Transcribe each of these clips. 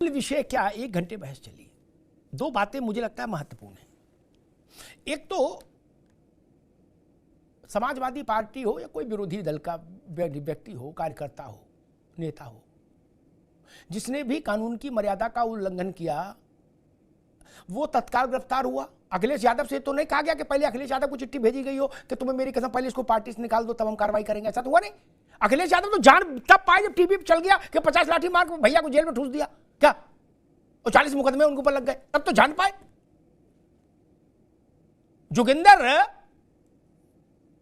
विषय क्या 1 घंटे बहस चली। 2 बातें मुझे लगता है महत्वपूर्ण है। एक तो समाजवादी पार्टी हो या कोई विरोधी दल का व्यक्ति हो, कार्यकर्ता हो, नेता हो, जिसने भी कानून की मर्यादा का उल्लंघन किया वो तत्काल गिरफ्तार हुआ। अखिलेश यादव से तो नहीं कहा गया कि पहले अखिलेश यादव को चिट्ठी भेजी गई हो कि तुम्हें मेरी कसम पहले इसको पार्टी से निकाल दो तब हम कार्रवाई करेंगे, ऐसा तो हुआ नहीं। अखिलेश यादव तो जान तब पाए जब टीवी पे चल गया कि 50 लाठी मार के भैया को जेल में ठूस दिया क्या, और 40 मुकदमे उनके ऊपर लग गए, तब तो जान पाए। जोगिंदर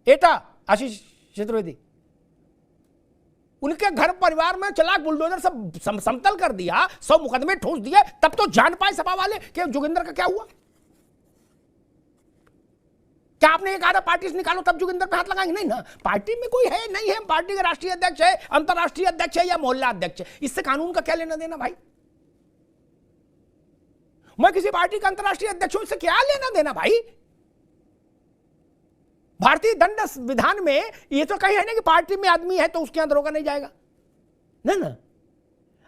एटा आशीष चतुर्वेदी, उनके घर परिवार में चला बुलडोजर सब समतल कर दिया, 100 मुकदमे ठूस दिए, तब तो जान पाए सपा वाले कि जोगिंदर का क्या हुआ। क्या आपने एक आधा पार्टी से निकालो तब जोगिंदर पे हाथ लगाएंगे? नहीं ना, पार्टी में कोई है नहीं है, पार्टी का राष्ट्रीय अध्यक्ष है, अंतरराष्ट्रीय अध्यक्ष है या मोहल्ला अध्यक्ष है, इससे कानून का क्या लेना देना भाई। मैं किसी पार्टी का अंतरराष्ट्रीय अध्यक्ष हूं, इससे क्या लेना देना भाई। भारतीय दंड विधान में ये तो कहीं है ना कि पार्टी में आदमी है तो उसके अंदर रोका नहीं जाएगा, नहीं ना।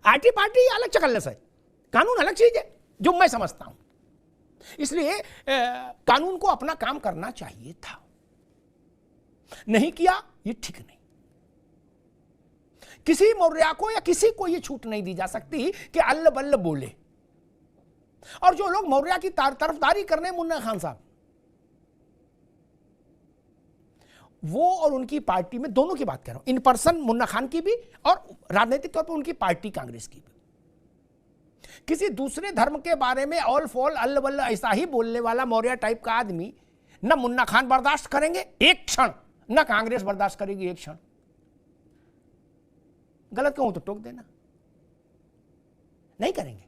आईटी पार्टी अलग चकल्लस है, कानून अलग चीज है जो मैं समझता हूं। इसलिए कानून को अपना काम करना चाहिए था, नहीं किया ये ठीक नहीं। किसी मौर्या को या किसी को ये छूट नहीं दी जा सकती कि अल्ल बल्ल बोले। और जो लोग मौर्या की तरफदारी करने, मुन्ना खान साहब, वो और उनकी पार्टी में, दोनों की बात कर रहा हूं, इन पर्सन मुन्ना खान की भी और राजनीतिक तौर पर उनकी पार्टी कांग्रेस की भी, किसी दूसरे धर्म के बारे में ऑल फॉल अल्ल बल्ल ऐसा ही बोलने वाला मौर्या टाइप का आदमी न मुन्ना खान बर्दाश्त करेंगे एक क्षण, न कांग्रेस बर्दाश्त करेगी एक क्षण। गलत कहूं तो टोक देना, नहीं करेंगे।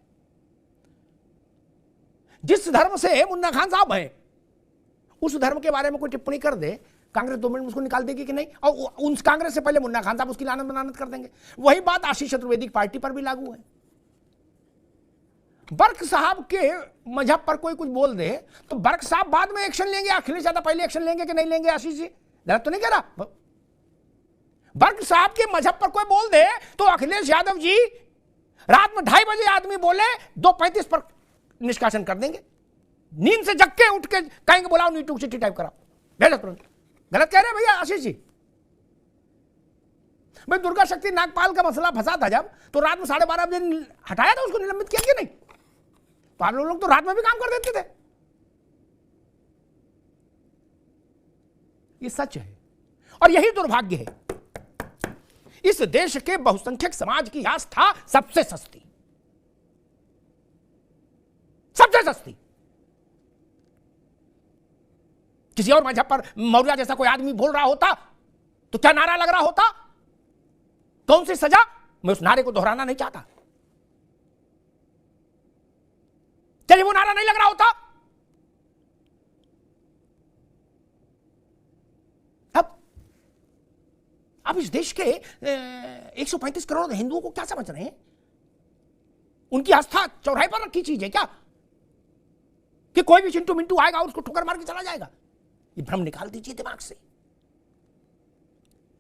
जिस धर्म से मुन्ना खान साहब हैं उस धर्म के बारे में कोई टिप्पणी कर दे, कांग्रेस 2 मिनट में उसको निकाल देगी कि नहीं, और उन कांग्रेस से पहले मुन्ना खान साहब उसकी लानत बनानत कर देंगे। वही बात आशीष चतुर्वेदी की पार्टी पर भी लागू है। बर्क साहब के मजहब पर कोई कुछ बोल दे तो बर्क साहब बाद में एक्शन लेंगे, अखिलेश यादव पहले एक्शन लेंगे कि नहीं लेंगे? आशीष जी गलत तो नहीं कह रहा। बर्क साहब के मजहब पर कोई बोल दे तो अखिलेश यादव जी रात में 2:30 बजे आदमी बोले 2:35 पर निष्कासन कर देंगे, नींद से जग के उठ के कहेंगे बुलाओ नीटू चिट्ठी टाइप कराओ, गलत कह रहे हैं भैया आशीष जी। भाई दुर्गा शक्ति नागपाल का मसला फंसा था जब, तो रात में 12:30 बजे हटाया था, उसको निलंबित किया कि नहीं? पागल लोग तो रात में भी काम कर देते थे। ये सच है और यही दुर्भाग्य है। इस देश के बहुसंख्यक समाज की आस्था सबसे सस्ती, सबसे सस्ती। किसी और मजहब पर मौर्या जैसा कोई आदमी बोल रहा होता तो क्या नारा लग रहा होता, कौन सी सजा? मैं उस नारे को दोहराना नहीं चाहता। चलिए वो नारा नहीं लग रहा होता, अब इस देश के 135 करोड़ हिंदुओं को क्या समझ रहे हैं? उनकी आस्था चौराहे पर रखी चीज है क्या कि कोई भी चिंटू मिंटू आएगा और उसको ठोकर मार के चला जाएगा? ये भ्रम निकाल दीजिए दिमाग से।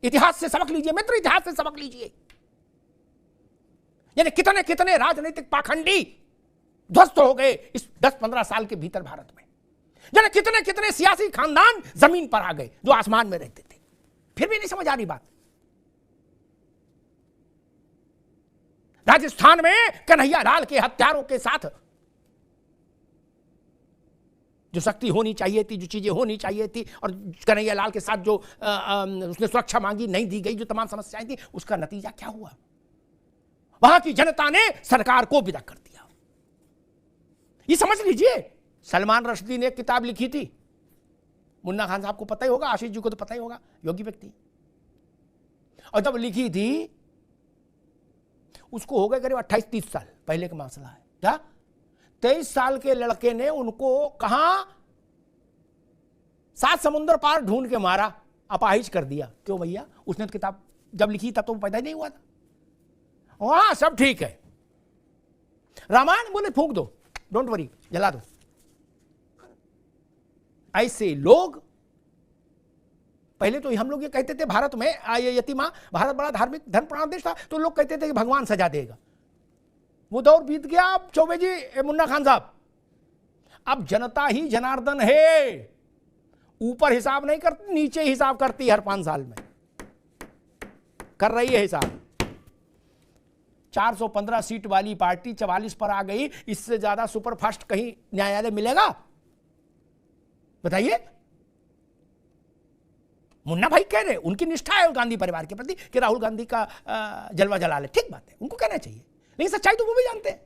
इतिहास से सबक लीजिए मित्र, इतिहास से सबक लीजिए। यानी कितने कितने राजनीतिक पाखंडी ध्वस्त हो गए इस 10-15 साल के भीतर भारत में। यानी कितने कितने सियासी खानदान जमीन पर आ गए जो आसमान में रहते थे, फिर भी नहीं समझ आ रही बात। राजस्थान में कन्हैया लाल के हत्यारों के साथ जो शक्ति होनी चाहिए थी, जो चीजें होनी चाहिए थी, और कन्हैया लाल के साथ जो उसने सुरक्षा मांगी नहीं दी गई, जो तमाम समस्याएं थी, उसका नतीजा क्या हुआ? वहां की जनता ने सरकार को विदा कर दिया। ये समझ लीजिए। सलमान रश्दी ने एक किताब लिखी थी, मुन्ना खान साहब को पता ही होगा, आशीष जी को तो पता ही होगा, योगी व्यक्ति। और जब लिखी थी उसको हो गए करीब 28-30 साल पहले का मसला है क्या। 23 साल के लड़के ने उनको कहां 7 समुद्र पार ढूंढ के मारा, अपाहिज कर दिया। क्यों भैया? उसने तो किताब जब लिखी तब तो पैदा ही नहीं हुआ था। वहां सब ठीक है, रामायण बोले फूंक दो, डोंट वरी, जला दो। ऐसे लोग पहले तो हम लोग ये कहते थे भारत में यतिमा, भारत बड़ा धार्मिक धर्मप्राण देश था, तो लोग कहते थे कि भगवान सजा देगा। वो दौर बीत गया। अब चौबे जी, मुन्ना खान साहब, अब जनता ही जनार्दन है। ऊपर हिसाब नहीं करती, नीचे हिसाब करती है। हर 5 साल में कर रही है हिसाब। 415 सीट वाली पार्टी 44 पर आ गई। इससे ज्यादा सुपरफास्ट कहीं न्यायालय मिलेगा? बताइए। मुन्ना भाई कह रहे, उनकी निष्ठा है गांधी परिवार के प्रति कि राहुल गांधी का जलवा जला ले, ठीक बात है, उनको कहना चाहिए, लेकिन सच्चाई तो वो भी जानते हैं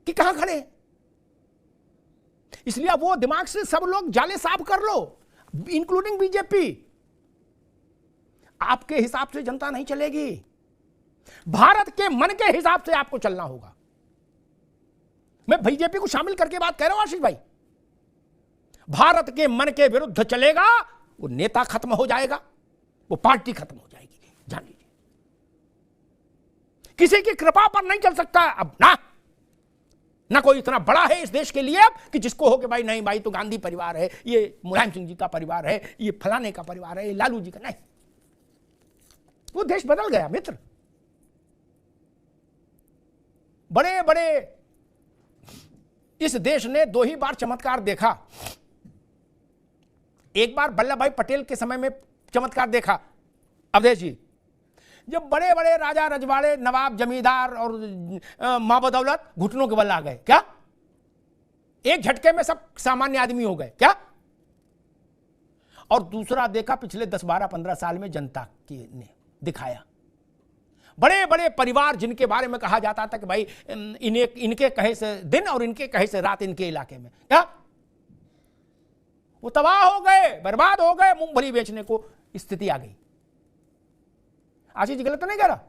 कि कहां खड़े हैं। इसलिए अब वो दिमाग से सब लोग जाले साफ कर लो, इंक्लूडिंग बीजेपी। आपके हिसाब से जनता नहीं चलेगी, भारत के मन के हिसाब से आपको चलना होगा। मैं बीजेपी को शामिल करके बात कह रहा हूं आशीष भाई। भारत के मन के विरुद्ध चलेगा, वो नेता खत्म हो जाएगा, वो पार्टी खत्म हो जाएगी, जान लीजिए। किसी की कृपा पर नहीं चल सकता अब ना कोई इतना बड़ा है इस देश के लिए अब कि जिसको हो कि भाई नहीं भाई तो गांधी परिवार है, ये मुलायम सिंह जी का परिवार है, ये फलाने का परिवार है, ये लालू जी का, नहीं। वो देश बदल गया मित्र। बड़े बड़े इस देश ने 2 ही बार चमत्कार देखा। एक बार वल्लभ भाई पटेल के समय में चमत्कार देखा अवधेश जी, जब बड़े बड़े राजा रजवाड़े, नवाब, जमींदार और मां बदौलत घुटनों के बल आ गए। क्या एक झटके में सब सामान्य आदमी हो गए क्या? और दूसरा देखा पिछले 10, 12, 15 साल में जनता की ने दिखाया। बड़े बड़े परिवार जिनके बारे में कहा जाता था कि भाई इनके कहे से दिन और इनके कहे से रात इनके इलाके में, क्या वो तबाह हो गए, बर्बाद हो गए, मूंगफली बेचने को स्थिति आ गई। आशीष जी गलत तो नहीं कह रहा।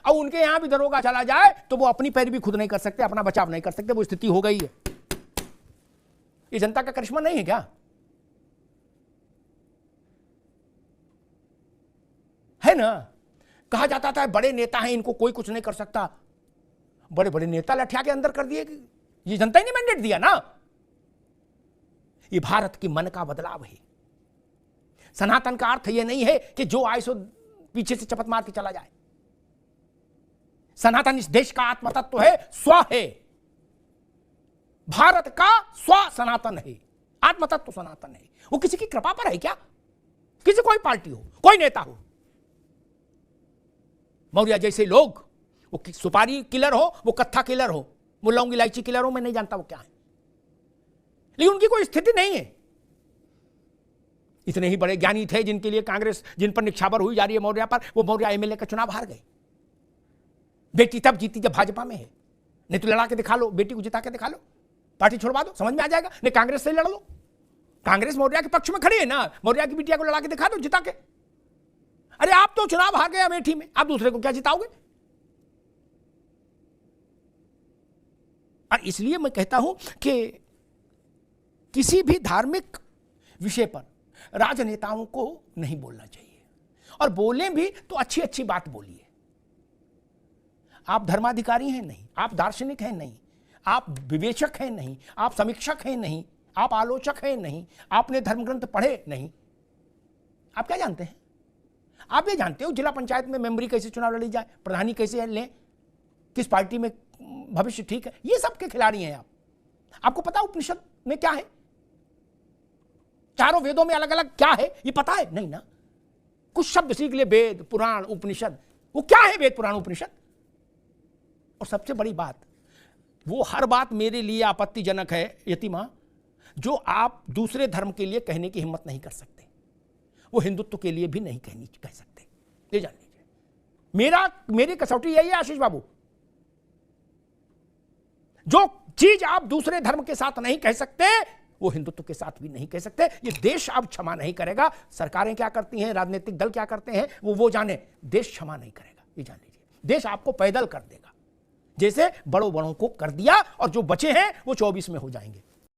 अब उनके यहां भी दरोगा चला जाए तो वो अपनी पैर भी खुद नहीं कर सकते, अपना बचाव नहीं कर सकते, वो स्थिति हो गई है। ये जनता का करिश्मा नहीं है क्या? है ना? कहा जाता था बड़े नेता हैं, इनको कोई कुछ नहीं कर सकता। बड़े बड़े नेता लठिया के अंदर कर दिए। ये जनता ही ने मैंडेट दिया ना। ये भारत की मन का बदलाव है। सनातन का अर्थ यह नहीं है कि जो आए सो पीछे से चपत मार के चला जाए। सनातन इस देश का आत्म तत्व है, स्व है। भारत का स्व सनातन है, आत्म तत्व सनातन है। वो किसी की कृपा पर है क्या? किसी कोई पार्टी हो, कोई नेता हो। मौर्य जैसे लोग, वो सुपारी किलर हो, वो कत्था किलर हो, वो लौंग इलायची किलर हो, मैं नहीं जानता वो क्या है, लेकिन उनकी कोई स्थिति नहीं है। इतने ही बड़े ज्ञानी थे जिनके लिए कांग्रेस, जिन पर निछावर हुई जा रही है मौर्य पर, वो मौर्य एमएलए का चुनाव हार गए। बेटी तब जीती जब भाजपा में है। नहीं तो लड़ा के दिखा लो, बेटी को जिता के दिखा लो, पार्टी छोड़वा दो, समझ में आ जाएगा। नहीं कांग्रेस से लड़ लो, कांग्रेस मौर्य के पक्ष में खड़ी है ना, मौर्य की बिटिया को लड़ा के दिखा दो, जिता के। अरे आप तो चुनाव हार गए अमेठी में, आप दूसरे को क्या जिताओगे? और इसलिए मैं कहता हूं कि किसी भी धार्मिक विषय पर राजनेताओं को नहीं बोलना चाहिए, और बोलें भी तो अच्छी अच्छी बात बोलिए। आप धर्माधिकारी हैं नहीं, आप दार्शनिक हैं नहीं, आप विवेचक हैं नहीं, आप समीक्षक हैं नहीं, आप आलोचक हैं नहीं, आपने धर्मग्रंथ पढ़े नहीं। आप क्या जानते हैं? आप ये जानते हो जिला पंचायत में मेंबरी कैसे चुनाव लड़ी जाए, प्रधानी कैसे लें, किस पार्टी में भविष्य ठीक है, ये सब के खिलाड़ी हैं आप। आपको पता उपनिषद में क्या है, चारों वेदों में अलग अलग क्या है ये पता है? नहीं ना। कुछ शब्द सीख ले, वेद पुराण उपनिषद, वो क्या है वेद पुराण उपनिषद? और सबसे बड़ी बात, वो हर बात मेरे लिए आपत्तिजनक है यतिमा, जो आप दूसरे धर्म के लिए कहने की हिम्मत नहीं कर सकते, वो हिंदुत्व के लिए भी नहीं कह सकते। ये जान लीजिए, मेरी कसौटी यही है आशीष बाबू। जो चीज आप दूसरे धर्म के साथ नहीं कह सकते, वो हिंदुत्व के साथ भी नहीं कह सकते। ये देश अब क्षमा नहीं करेगा। सरकारें क्या करती हैं, राजनीतिक दल क्या करते हैं, वो जाने, देश क्षमा नहीं करेगा। ये जान लीजिए, देश आपको पैदल कर देगा, जैसे बड़ों को कर दिया, और जो बचे हैं वो 24 में हो जाएंगे।